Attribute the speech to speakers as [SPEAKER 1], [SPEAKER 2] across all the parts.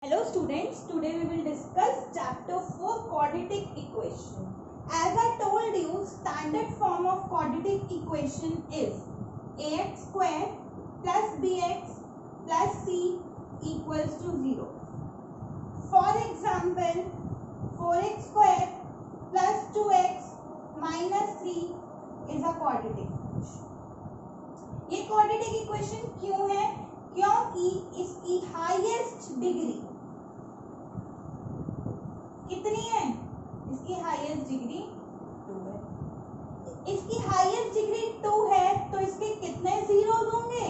[SPEAKER 1] Hello students, today we will discuss chapter 4 quadratic equation. As I told you, standard form of quadratic equation is ax square plus bx plus c equals to 0. For example, 4x square plus 2x minus 3 is a quadratic equation. ये quadratic equation क्यों है? क्योंकि इसकी highest degree कितनी है? इसकी highest degree 2 है। इसकी हाईएस्ट डिग्री 2 है तो इसके कितने जीरोस होंगे?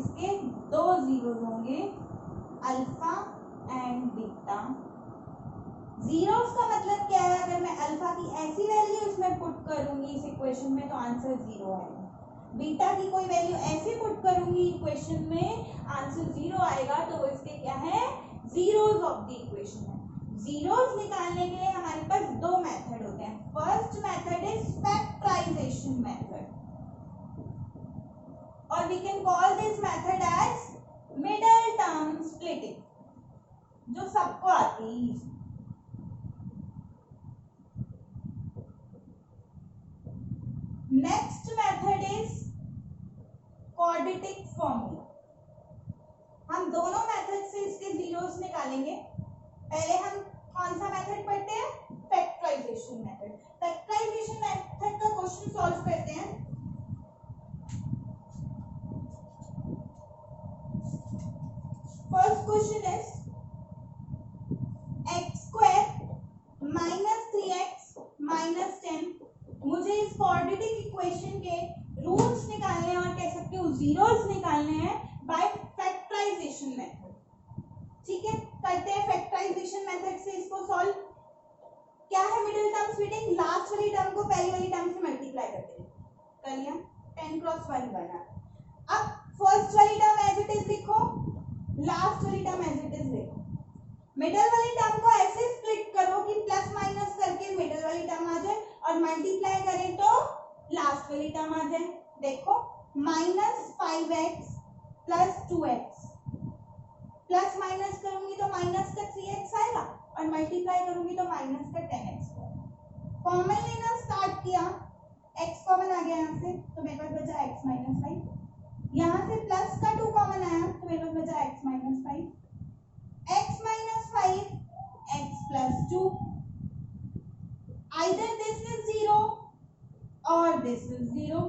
[SPEAKER 1] इसके 2 जीरोस होंगे, अल्फा एंड बीटा। जीरोस का मतलब क्या है? अगर मैं अल्फा की ऐसी वैल्यू इसमें पुट करूंगी इस इक्वेशन में तो आंसर 0 आएगा। बीटा की कोई वैल्यू ऐसे पुट करूंगी इक्वेशन में, आंसर 0 आएगा। तो वो इसके क्या है? जीरोस ऑफ द इक्वेशन है। जीरोस निकालने के लिए हमारे पास दो मेथड होते हैं। First method is factorization method और we can call this method as middle term splitting, जो सबको आती है। Next method is quadratic formula. हम दोनों मेथड से इसके जीरोस निकालेंगे। पहले हम कौन सा मेथड पढ़ते हैं? Factorization method. फैक्टराइजेशन मेथड का क्वेश्चन सॉल्व करते हैं। First question is x square minus 3x minus 10। मुझे इस क्वाड्रेटिक इक्वेशन के रूट्स निकालने हैं और कह सकते हो जीरोस निकालने हैं बाय फैक्टराइजेशन मेथड। ठीक है, करते हैं फैक्टराइजेशन मेथड से इसको सॉल्व। क्या है मिडिल टर्म स्प्लिटिंग? लास्ट वाली टर्म को पहली वाली टर्म से मल्टीप्लाई करते हैं। कर लिया, 10 क्रॉस 1 बना। अब फर्स्ट वाली टर्म एज इट इज लिखो, लास्ट वाली टर्म एज इट इज लिखो। मिडिल वाली टर्म को ऐसे स्प्लिट करो कि प्लस माइनस करके मिडिल वाली टर्म आ जाए और मल्टीप्लाई करें तो लास्ट वाली टर्म आ जाए। देखो, minus 5x plus 2x, plus minus करूंगी तो माइनस का 3x आएगा और मल्टीप्लाई करूंगी तो माइनस का 10x। कॉमन लेना स्टार्ट किया, x कॉमन आ गया यहाँ से तो मेरे पास बचा x माइनस 5। यहाँ से प्लस का 2 कॉमन आया तो मेरे पास बचा x minus 5। x minus 5 x plus 2। Either this is 0 और दिस इज 0।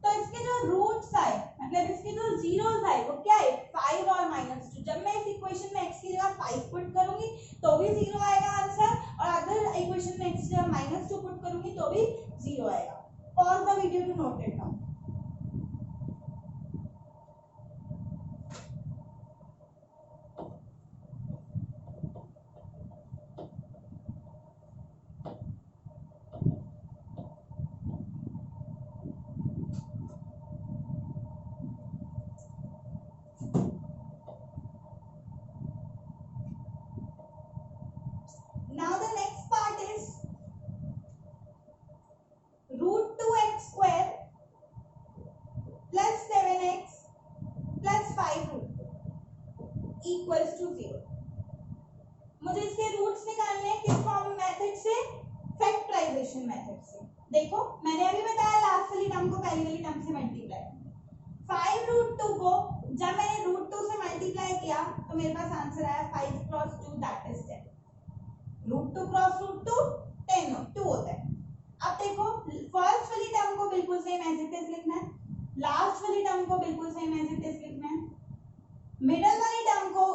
[SPEAKER 1] तो इसके जो रूट्स आए, मतलब इसके जो जीरोस आए वो क्या है? 5 और माइनस 2। जब मैं इस इक्वेशन में x की जगह 5 पुट करूंगी तो भी 0 आएगा आंसर, और अगर इक्वेशन में x की जगह माइनस 2 पुट करूंगी तो भी 0 आएगा। Pause the video to note it down. Now the next part is root 2x square plus 7x plus 5 root equals to 0। मुझे इसके रूट्स निकालने हैं किस फॉर्म मेथड से? फैक्टराइजेशन मेथड से। देखो, मैंने अभी बताया लास्ट वाली टर्म को पहली वाली टर्म से मल्टीप्लाई। 5 रूट 2 को जब मैंने रूट 2 से मल्टीप्लाई किया तो मेरे पास आंसर आया 5 cross 2 that is 10। Root 2 cross root 2 10 2 होता है। अब देखो, फर्स्ट वाली टर्म को बिल्कुल सेम एज इट इज लिखना है, लास्ट वाली टर्म को बिल्कुल सेम एज इट इज लिखना है। मिडिल वाली टर्म को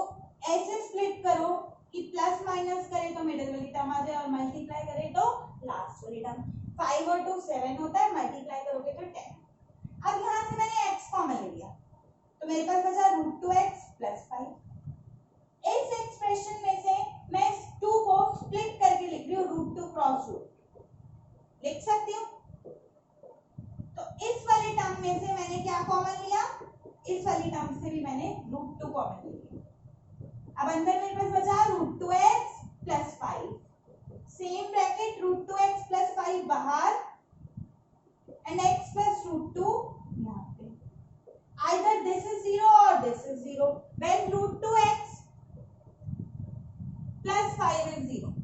[SPEAKER 1] ऐसे स्प्लिट करो कि प्लस माइनस करें तो मिडिल वाली टर्म आ जाए और मल्टीप्लाई करें तो लास्ट वाली टर्म। 5 और 2 7 होता है, मल्टीप्लाई करोगे तो 10। अब यहाँ से मैंने x कॉमन ले लिया तो मेरे पास बचा रूट 2x प्लस 5। इस एक्सप्रेशन में से मैं 2 को स्प्लिट करके लिख रही हूँ, रूट 2 क्रॉस रूट लिख सकती हूँ। तो इस वाली टर्म में से मैंने क्या कॉमन लिया? इस वाली टर्म से भी मैंने रूट 2 कॉमन ले लिया। अब अंदर मेरे पास बचा root 2x plus 5, same bracket root 2x plus 5 बाहर एंड x प्लस रूट 2 यहाँ पे। either this is 0 or this is 0. When root 2x plus 5 is 0,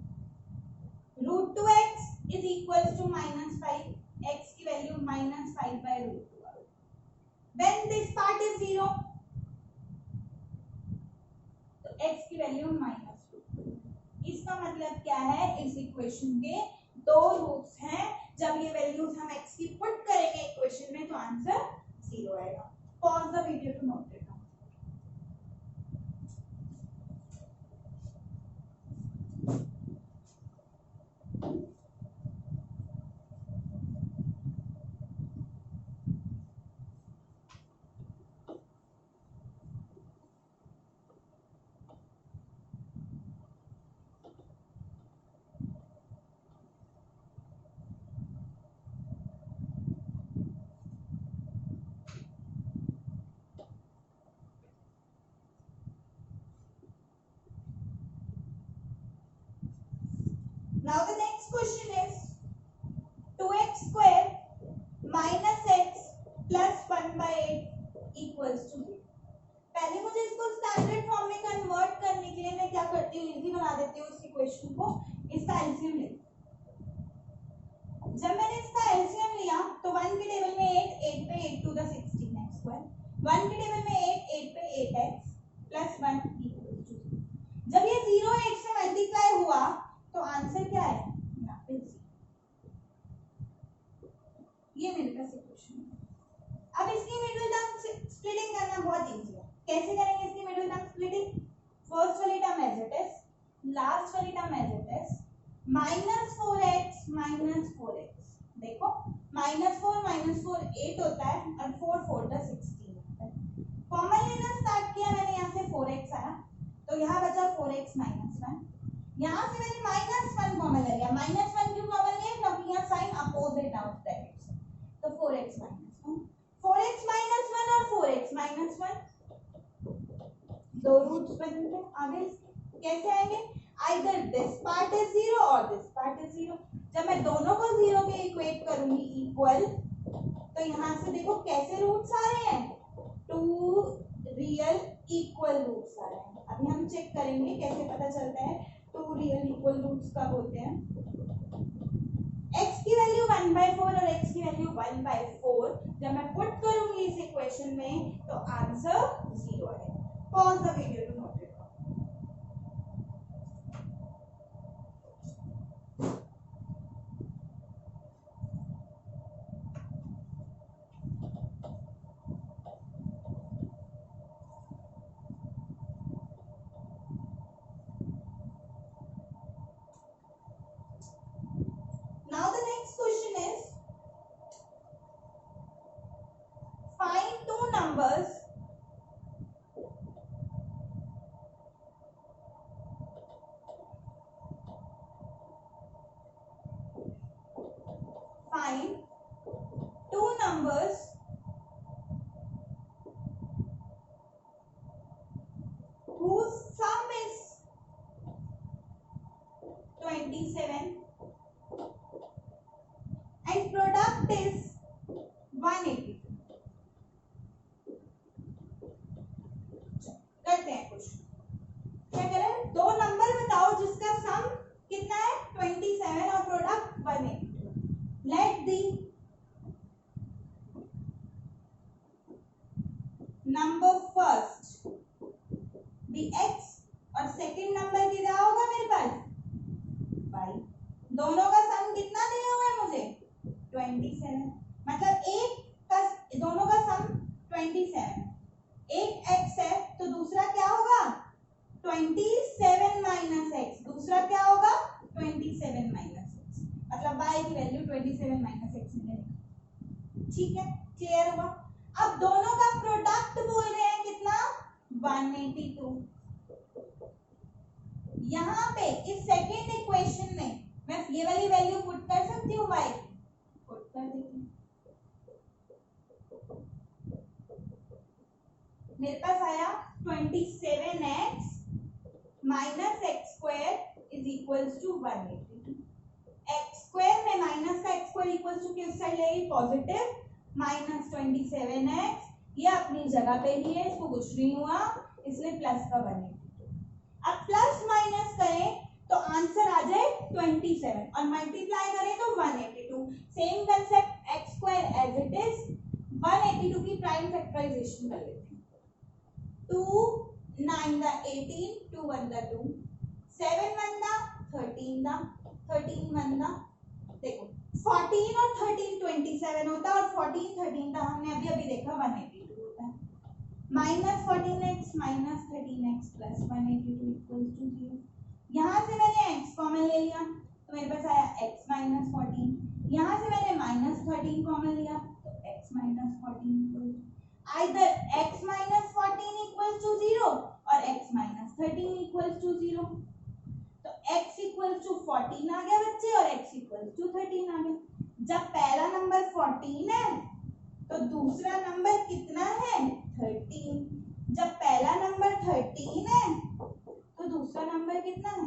[SPEAKER 1] root 2x is equals to minus 5, x की value minus 5 by root 2. When this part is 0, तो x की value minus 2. इसका मतलब क्या है, इस इक्वेशन के दो रूट्स हैं. जब ये वैल्यूज हम x की पुट करेंगे इक्वेशन में तो आंसर 0 आएगा. Pause the video to note it down. Now the next question is 2x square minus x plus 1 by 8 equals to 0. पहले मुझे इसको स्टैंडर्ड फॉर्म में कन्वर्ट करने के लिए मैं क्या करती हूँ, इजी बना देती हूँ इस इक्वेशन को. इसका एलसीएम ले. जब मैंने इसका एलसीएम लिया तो 1 के टेबल में 8, 8 पे 8 टू द 16x स्क्वायर, 1 के टेबल में 8, 8 पे 8x प्लस 1 इक्वल टू 0. जब ये 0 8 से मल्टीप्लाई हुआ तो आंसर क्या है, यहाँ पे 0. ये मेरे पास इक्वेशन है. अब इसकी मिडिल टर्म स्प्लिटिंग करना बहुत इजी है. कैसे करेंगे इसकी मिडिल टर्म स्प्लिटिंग? फर्स्ट वाली term as it is, last वाली term as it is, -4x minus 4x. देखो -4 8 होता है और 4 4 द 16 होता है. कॉमन लेना स्टार्ट किया मैंने, यहाँ से 4x आया तो यहाँ बचा 4x माइनस 1. यहाँ से मैंने -1 कॉमन ले लिया. -1 क्यों कॉमन लिया, क्योंकि यहाँ साइन अपोजिट आउट ब्रैकेट से. तो 4x माइनस 1, 4x माइनस 1 और 4x माइनस 1 दो रूट्स बनते. आगे कैसे आएंगे, आइदर दिस पार्ट इज 0 और दिस पार्ट इज 0. जब मैं दोनों को 0 के इक्वेट करूंगी इक्वल, तो यहाँ से देखो कैसे रूट्स आ रहे हैं, 2 रियल इक्वल रूट्स आ रहे हैं. अभी हम चेक करेंगे कैसे पता चलता है 2 रियल इक्वल रूट्स कब होते हैं. x की वैल्यू 1/4 और x की वैल्यू 1/4 जब मैं पुट करूंगी इस इक्वेशन में तो आंसर 0 आएगा. Pause the video to note it. Now the next question is find two numbers whose sum is 27 and product is 182. करते हैं कुछ. क्या करें, दो नंबर बताओ जिसका सम कितना है 27 और product 182. Let the number first be x और सेकंड नंबर कितना होगा मेरे पास y. दोनों का सम कितना दिया हुआ है मुझे 27. मतलब एक का दोनों का सम 27. एक x है तो दूसरा क्या होगा 27 माइनस x. दूसरा क्या होगा 27 माइनस x. मतलब y की वैल्यू 27 माइनस x मिलेगी. ठीक है, क्लियर हुआ. अब दोनों का प्रोडक्ट बोल रहे हैं कितना 182. यहाँ पे इस सेकेंड इक्वेशन में मैं ये वाली वैल्यू पुट कर सकती हूँ y की, पुट कर देती हूँ. मेरे पास आया 27x minus x square is equals to 182. X square में माइनस का एक्स स्क्वायर इक्वल्स टू किस साइड लेगी पॉजिटिव, -27x ये अपनी जगह पे ही है, इसको कुछ नहीं हुआ, इसलिए प्लस का 182। अब प्लस माइनस करें तो आंसर आ जाए 27 और मल्टीप्लाई करें तो 182। Same concept x square as it is 182 की प्राइम फैक्टराइजेशन कर लेते हैं। 2 9 दा 18, 2 1 दा 2, 7 1 दा 13 दा, 13 1 दा, देखो 14 और 13 27 होता है और 14 13 का हमने अभी अभी देखा 182 होता है। -14x - 13x + 182 = 0। यहाँ से मैंने x कॉमन ले लिया तो मेरे पास आया x - 14। यहाँ से मैंने -13 कॉमन लिया तो x - 14 either x - 14 = 0 और x - 13 = 0। तो x = 14 आ गया बच्चे और x = 13 आ गया। जब पहला नंबर 14 है तो दूसरा नंबर कितना है 13। जब पहला नंबर 13 है तो दूसरा नंबर कितना है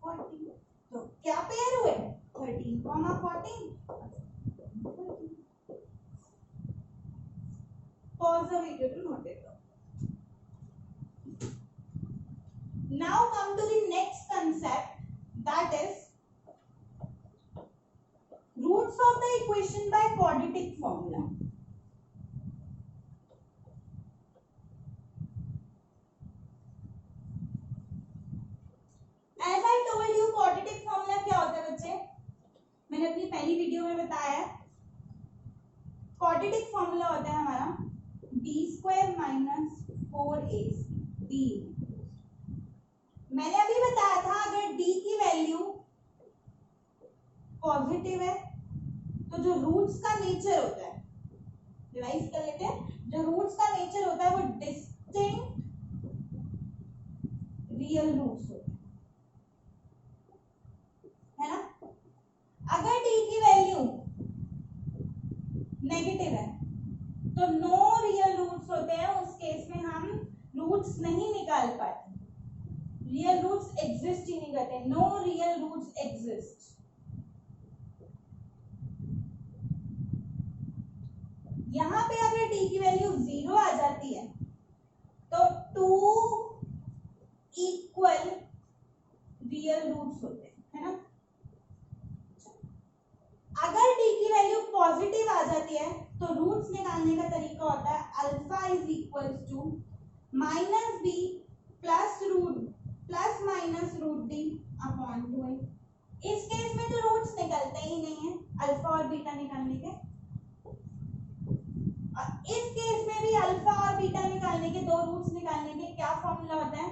[SPEAKER 1] 14। तो क्या पेयर हुए 13, 14। Pause the video to note it down. Now come to the next concept, that is roots of the equation by quadratic formula. As I told you, quadratic formula क्या होता है बच्चे, मैंने अपनी पहली वीडियो में बताया है। क्वाड्रेटिक फॉर्मूला होता है हमारा d² - 4ac d। मैंने अभी बताया था अगर d की वैल्यू पॉजिटिव है तो जो रूट्स का नेचर होता है, रिवाइज कर लेते हैं, जो रूट्स का नेचर होता है वो डिस्टिंक्ट रियल रूट्स होते हैं, है ना। अगर d की वैल्यू नेगेटिव है तो नो रियल रूट्स होते हैं, उस केस में हम रूट्स नहीं निकाल पाते, रियल रूट्स एग्जिस्ट ही नहीं करते, नो रियल रूट्स एग्जिस्ट। यहां पे अगर d की वैल्यू 0 आ जाती है तो 2 इक्वल रियल रूट्स होते हैं, है ना। अगर d की वैल्यू पॉजिटिव आ जाती है तो रूट्स निकालने का तरीका होता है अल्फा = -b +- √d/2a। इस केस में तो रूट्स निकलते ही नहीं है अल्फा और बीटा निकालने के, और इस केस में भी अल्फा और बीटा निकालने के, दो रूट्स निकालने के क्या फॉर्मूला होता है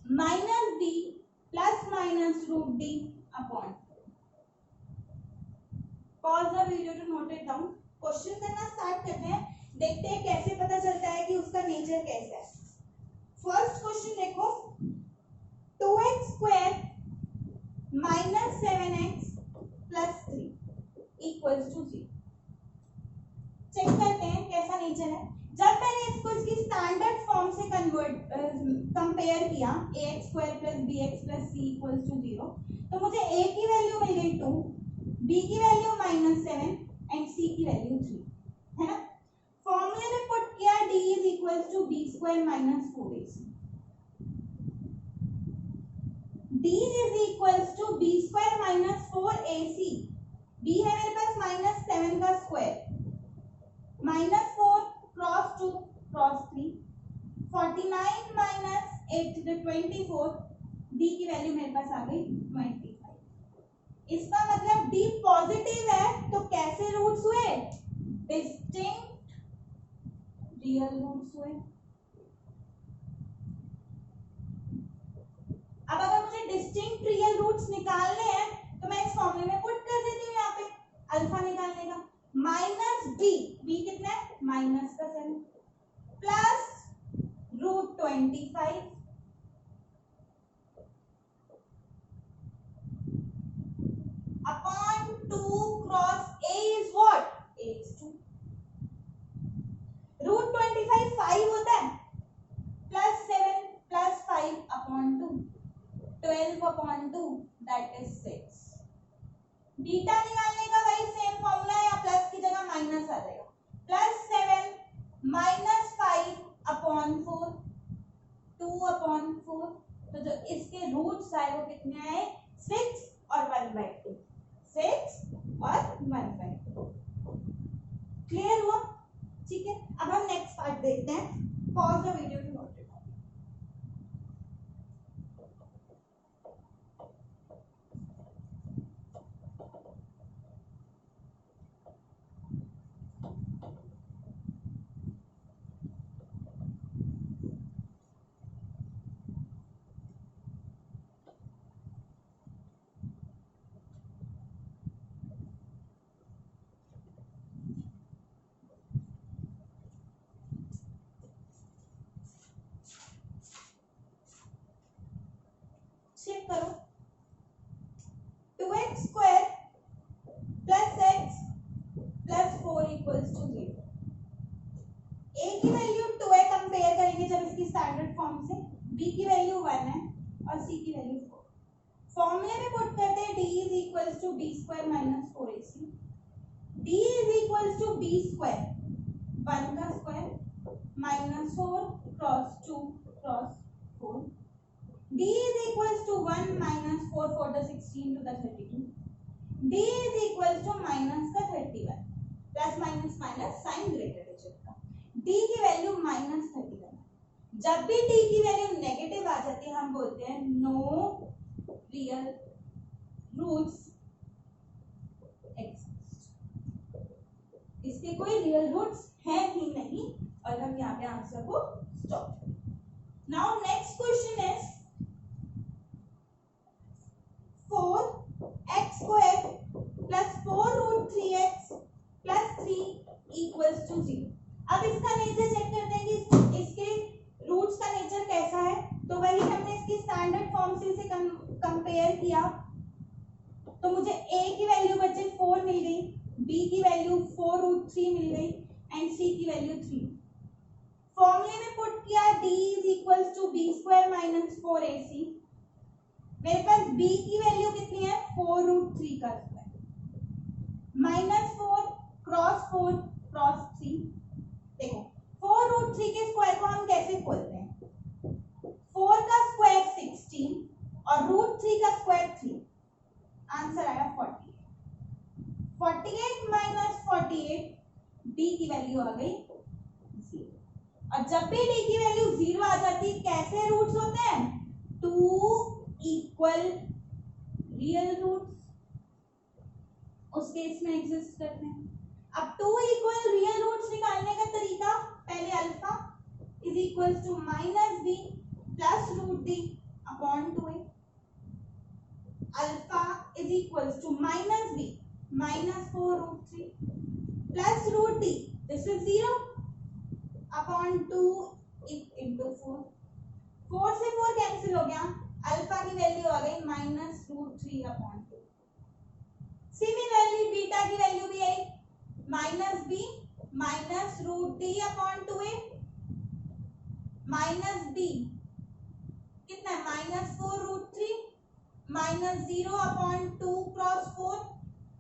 [SPEAKER 1] -b + √d/2। Pause the video to note it down. Question करना स्टार्ट करते हैं, देखते हैं कैसे पता चलता है कि उसका नेचर कैसा है। फर्स्ट क्वेश्चन देखो, 2x² - 7x + 3 = 0। चेक करते हैं कैसा नेचर है। जब मैंने इसको इसकी स्टैंडर्ड फॉर्म से कंपेयर किया ax² + bx + c = 0, तो मुझे a की वैल्यू मिल गई 2, b की वैल्यू -7 एंड c की वैल्यू 3, है ना। फॉर्मूले में पुट किया d = b² - 4ac। d = b² - 4ac। b है मेरे पास -7 का स्क्वायर, -4 क्रॉस 2 क्रॉस 3, 49 - 8 24, d की वैल्यू मेरे पास आ गई 25। इसका मतलब d पॉजिटिव है तो कैसे रूट्स हुए डिस्टिंक्ट रियल रूट्स हुए। अब अगर मुझे डिस्टिंक्ट रियल रूट्स निकालने हैं तो मैं इस फॉर्मूले में पुट कर देती हूँ, यहाँ पे अल्फा निकालने का -b कितना है -7 + √25 upon 2 cross a is what? A is 2. √25 5 होता है, +7 + 5 upon 2, 12 upon 2 that is 6। Beta निकालने का वही सेम फॉर्मूला है, या प्लस की जगह माइनस आ जाएगा। +7 -5 अपॉन 4, 2/4। तो जो इसके रूट्स आए वो कितने आए? 6 और 1/2, 6 और 1/2। क्लियर हुआ? ठीक है, अब हम नेक्स्ट पार्ट देखते हैं। Pause the video to note it. Check करो, 2x² + x + 4 = 0। a की वैल्यू 2 है, कंपेयर करेंगे जब इसकी स्टैंडर्ड फॉर्म से। b की वैल्यू 1 है और c की वैल्यू 4। फॉर्मूले में पुट करते हैं, d = b² - 4ac। d = b² 1 का square -4 cross 2 cross 4। d = 1 - 4 4 the 16 to the 32। d = -31, plus minus minus sign greater digit का। d की वैल्यू -31। जब भी d की वैल्यू नेगेटिव आ जाती है हम बोलते हैं नो रियल रूट्स एग्जिस्ट, इसके कोई रियल रूट्स हैं ही नहीं, और हम यहाँ पे आंसर को stop. Now next question is 4x² + 4√3x + 3 = 0। अब इसका नेचर चेक करते हैं कि इसके रूट्स का नेचर कैसा है। तो वही हमने इसकी स्टैंडर्ड फॉर्म से इसे कंपेयर किया, तो मुझे a की वैल्यू बचे 4 मिल गई, b की वैल्यू 4√3 मिल गई एंड c की वैल्यू 3। फॉर्मूले में पुट किया, d = b² - 4ac। मेरे पास b की वैल्यू कितनी है? 4√3 का स्क्वायर -4 क्रॉस 4 क्रॉस 3। देखो 4√3 के स्क्वायर को हम कैसे खोलते हैं? 4 का स्क्वायर 16 और √3 का स्क्वायर 3, आंसर आया 48। 48 - 48, d की वैल्यू आ गई 0। और जब भी d की वैल्यू 0 आ जाती है, कैसे रूट्स होते हैं? 2 इक्वल रियल रूट्स उस केस में एग्जिस्ट करते हैं। अब 2 इक्वल रियल रूट्स निकालने का तरीका, पहले alpha is equal to -b plus √d upon 2a। Alpha is equal to -b -4√3 plus √d, this is 0 upon 2 into 4। 4 से 4 कैंसिल हो गया, अल्फा की वैल्यू आ गई -√3 अपॉन 2। सिमिलरली बीटा की वैल्यू भी आई -b -√d upon 2a, -b कितना है? -4√3 -0 upon 2 cross 4,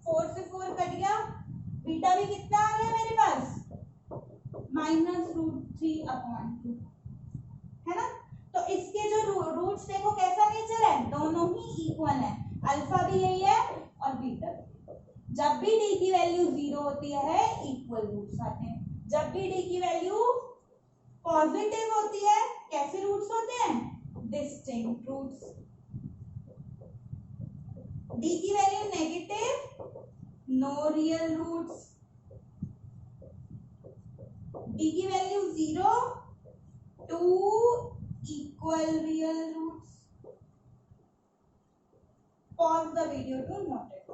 [SPEAKER 1] 4 से 4 कट गया, बीटा भी कितना आ गया मेरे पास? -√3 अपॉन 2, है ना। तो इसके जो रूट्स देखो कैसा नेचर है, दोनों ही इक्वल है, अल्फा भी यही है और बीटा भी। जब भी d की वैल्यू 0 होती है इक्वल रूट्स आते हैं, जब भी d की वैल्यू पॉजिटिव होती है कैसे रूट्स होते हैं? Distinct roots. d की value negative, no real roots. d की value 0, 2 equal real roots. Pause the video to note it.